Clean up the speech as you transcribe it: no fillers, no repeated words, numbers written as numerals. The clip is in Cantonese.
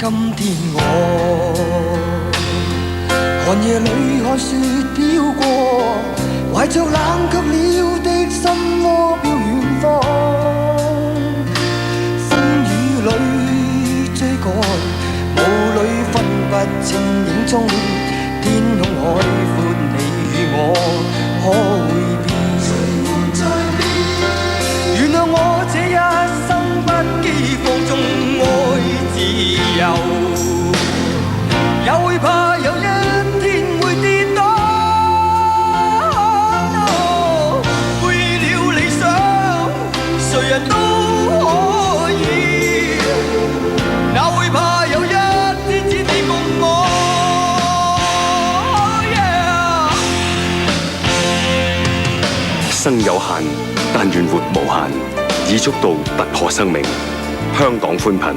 今天我寒夜裏看雪飄過，懷着冷卻了的心窩飄遠方，風雨裏追趕，霧裏分不清影蹤，天空海闊，你與我可會變？原諒我這一生不羈放縱愛自由，也會怕有一天會跌倒。為了理想，誰人都可以，哪會怕有一天只你共我。生有限，但願活無限，以速度突破生命。香港寬頻